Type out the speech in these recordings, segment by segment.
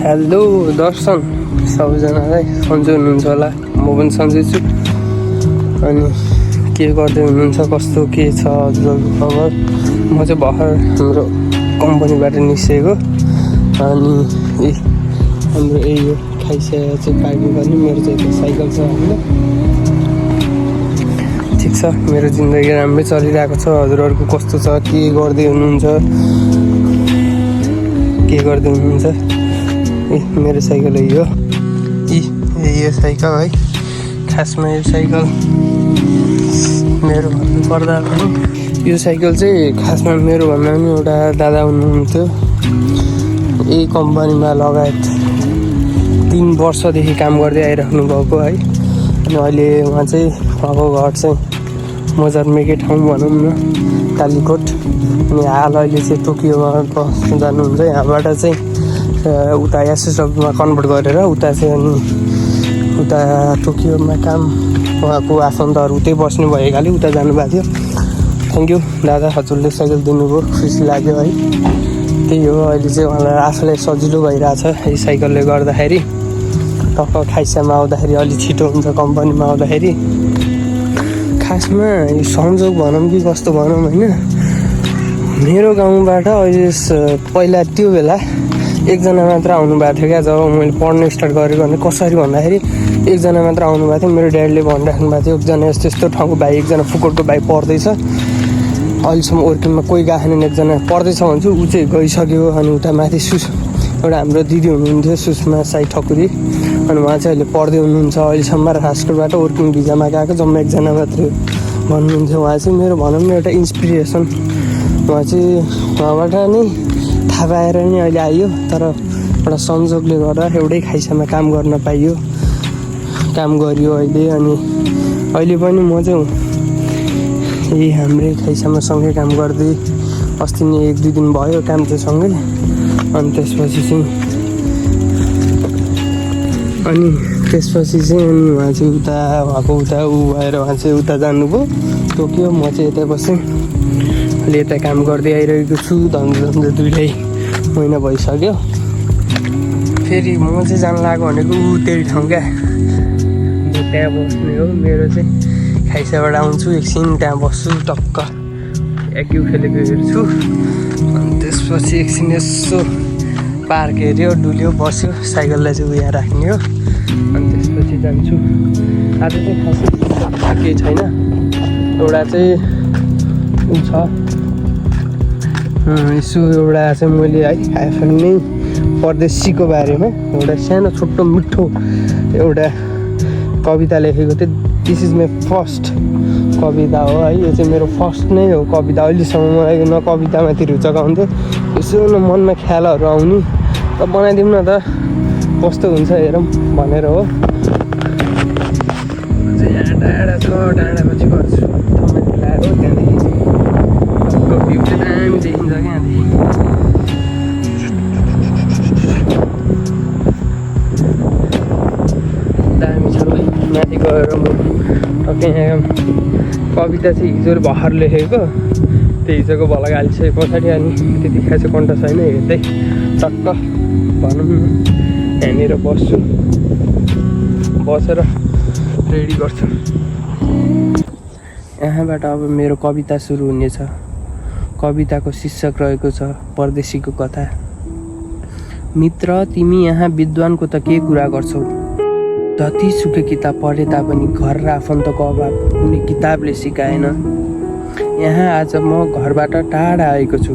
Hello दर्शन सबैजनालाई सन्चै हुनुहुन्छ होला। म पनि सन्चै छु। अनि के गर्दै हुनुहुन्छ, कस्तो के छ हजुरहरूको खबर? म चाहिँ भर्खर हाम्रो कम्पनीबाट निस्केको। अनि हाम्रो यही हो खाइसकेर चाहिँ पार्टी गर्ने। मेरो चाहिँ यता साइकल छ होइन। ठिक छ, मेरो जिन्दगी राम्रै चलिरहेको छ। हजुरहरूको कस्तो छ, के गर्दै हुनुहुन्छ? मेरो साइकल यही हो। यो साइकल है, खासमा यो साइकल मेरो भन्नुपर्दा पनि यो साइकल चाहिँ खासमा मेरो भन्दा पनि एउटा दादा हुनुहुन्थ्यो। यही कम्पनीमा लगायत 3 वर्षदेखि काम गर्दै आइराख्नु भएको है। अनि अहिले उहाँ चाहिँ उहाँको घर चाहिँ मोजार्मेकै ठाउँ भनौँ न, कालीकोट। अनि अहिले चाहिँ टोकियोमा बस्नु जानुहुन्छ। यहाँबाट चाहिँ उता एसएसडब्ल्यूमा कन्भर्ट गरेर उता चाहिँ अनि उता टोकियोमा काम, उहाँको आफन्तहरू उतै बस्नु भएकाले उता जानुभएको थियो। थ्याङ्क यू दादा, हजुरले साइकल दिनुभयो, खुसी लाग्यो है। त्यही हो, अहिले चाहिँ उहाँलाई आफूलाई सजिलो भइरहेछ यो साइकलले गर्दाखेरि। टक्क खाइसामा आउँदाखेरि अलिक छिटो हुन्छ, कम्पनीमा आउँदाखेरि। खासमा यो संजोग भनौँ कि कस्तो भनौँ होइन, मेरो गाउँबाट अहिले पहिला त्यो बेला एकजना मात्र आउनुभएको थियो क्या। जब मैले पढ्न स्टार्ट गरेको भने कसरी भन्दाखेरि एकजना मात्र आउनुभएको थियो। मेरो ड्याडीले भनिराख्नु भएको थियो एकजना यस्तो यस्तो ठाउँको भाइ, एकजना फुकोटको भाइ पढ्दैछ, अहिलेसम्म वर्किङमा कोही गएन, एकजना पढ्दैछ भन्छु, ऊ चाहिँ गइसक्यो। अनि उता माथि एउटा हाम्रो दिदी हुनुहुन्थ्यो सुषमा साई ठकुरी, अनि उहाँ चाहिँ अहिले पढ्दै हुनुहुन्छ। अहिलेसम्म राजकोटबाट वर्किङ भिजामा गएको जम्मा एकजना मात्रै भन्नुहुन्थ्यो। उहाँ चाहिँ मेरो भनौँ न एउटा इन्सपिरेसन। उहाँ चाहिँ उहाँबाट नै थाहा पाएर नै अहिले आइयो, तर एउटा संजोगले गर्दा एउटै खाइसामा काम गर्न पाइयो, काम गरियो अहिले। अनि अहिले पनि म चाहिँ यही हाम्रै खाइसामा सँगै काम गर्दै, अस्ति नै 1-2 दिन भयो काम चाहिँ सँगै। अनि त्यसपछि चाहिँ उहाँ चाहिँ उहाँको उता भएर उहाँ चाहिँ उता जानुभयो टोकियो। म चाहिँ यता बसेँ, अहिले यता काम गर्दै आइरहेको छु। धन्दा 2 महिना भइसक्यो। फेरि म चाहिँ जान लागेको भनेको त्यही ठाउँ क्या, त्यहाँ बस्ने हो। मेरो चाहिँ खाइसाबाट आउँछु, एकछिन त्यहाँ बस्छु, टक्क एक्यु खेलेको हेर्छु। अनि त्यसपछि एकछिन यसो पार्क हेऱ्यो, डुल्यो, बस्यो, साइकललाई चाहिँ उहाँ राख्ने हो। अनि त्यसपछि जान्छु। आज चाहिँ खासै केही छैन, एउटा चाहिँ छ यसो एउटा चाहिँ मैले है आफ्नै परदेशीको बारेमा एउटा सानो छोटो मिठो एउटा कविता लेखेको थिएँ। दिस इज माई फर्स्ट कविता हो है। यो चाहिँ मेरो फर्स्ट नै हो कविता। अहिलेसम्म मलाई न कवितामाथि रुचक आउँथ्यो, यसो न मनमा ख्यालहरू आउने, त बनाइदिउँ न त कस्तो हुन्छ हेरौँ भनेर हो। यहाँ डाँडा छ, डाँडापछि गर्छु लाग्यो। त्यहाँदेखि भ्यू चाहिँ दामी देखिन्छ क्या यहाँदेखि। दामी छ ल। माथि गएर म टक्कै यहाँ कविता चाहिँ हिजो भर्खर लेखेको, त्यो हिजोको भला हालिसके पछाडि अनि त्यति खासै कन्ट छैन। हेर्दै टक्क भनौँ न यहाँनिर बस्छु, बसेर रेडी गर्छु। यहाँबाट अब मेरो कविता सुरु हुनेछ। कविताको शीर्षक रहेको छ परदेशीको कथा। मित्र, तिमी यहाँ विद्वानको त के कुरा गर्छौ? जतिसुकै किताब पढे तापनि घर र आफन्तको अभाव कुनै किताबले सिकाएन। यहाँ आज म घरबाट टाढा आएको छु,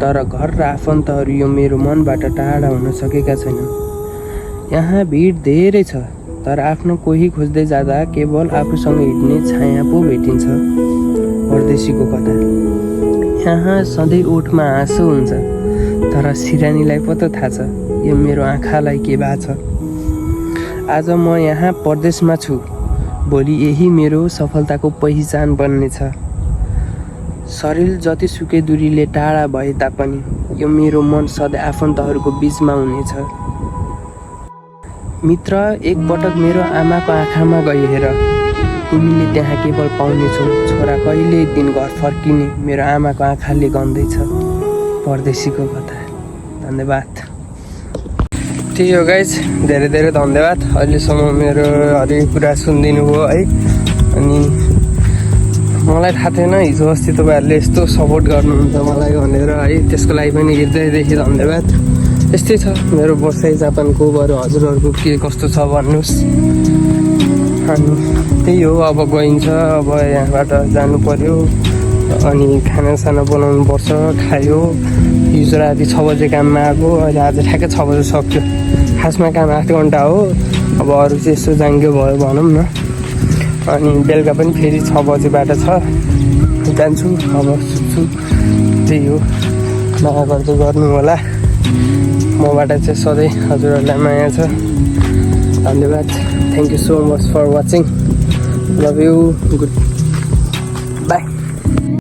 तर घर र आफन्तहरू यो मेरो मनबाट टाढा हुन सकेका छैनन्। यहाँ भिड धेरै छ, तर आफ्नो कोही खोज्दै जाँदा केवल आफूसँग हिँड्ने छाया पो भेटिन्छ। परदेशीको कथा। यहाँ सधैँ ओठमा हाँसो हुन्छ, तर सिरानीलाई पो त थाहा छ यो मेरो आँखालाई के भएको छ। आज म यहाँ परदेशमा छु, भोलि यही मेरो सफलताको पहिचान बन्नेछ। शरीर जतिसुकै दूरीले टाढा भए तापनि यो मेरो मन सधैँ आफन्तहरूको बिचमा हुनेछ। मित्र, एकपटक मेरो आमाको आँखामा गई हेर, तिमीले त्यहाँ केवल पाउनेछौ छोरा कहिले दिन घर फर्किने मेरो आमाको आँखाले गन्दैछ। परदेशीको कथा। धन्यवाद। त्यही हो गाइज, धेरै धेरै धन्यवाद अहिलेसम्म मेरो हरेक कुरा सुनिदिनु भयो है। अनि मलाई थाहा थिएन हिजो अस्ति तपाईँहरूले यस्तो सपोर्ट गर्नुहुन्छ मलाई भनेर है, त्यसको लागि पनि हृदयदेखि धन्यवाद। यस्तै छ मेरो बसाइ जापानको, बरु हजुरहरूको के कस्तो छ भन्नुहोस्। अनि त्यही हो, अब गइन्छ, अब यहाँबाट जानु पर्यो अनि खानासाना बनाउनु पर्छ। खायो, हिजो राति 6 बजे काममा आएको, अहिले आज ठ्याक्कै 6 बजे सक्यो। खासमा काम 8 घन्टा हो, अब अरू चाहिँ यसो जाङ्गो भयो भनौँ न। अनि बेलुका पनि फेरि 6 बजेबाट छ, जान्छु अब सुत्छु। त्यही हो, माया गर्दै गर्नु होला। मबाट चाहिँ सधैँ हजुरहरूलाई माया छ। धन्यवाद, thank you so much for watching, love you, good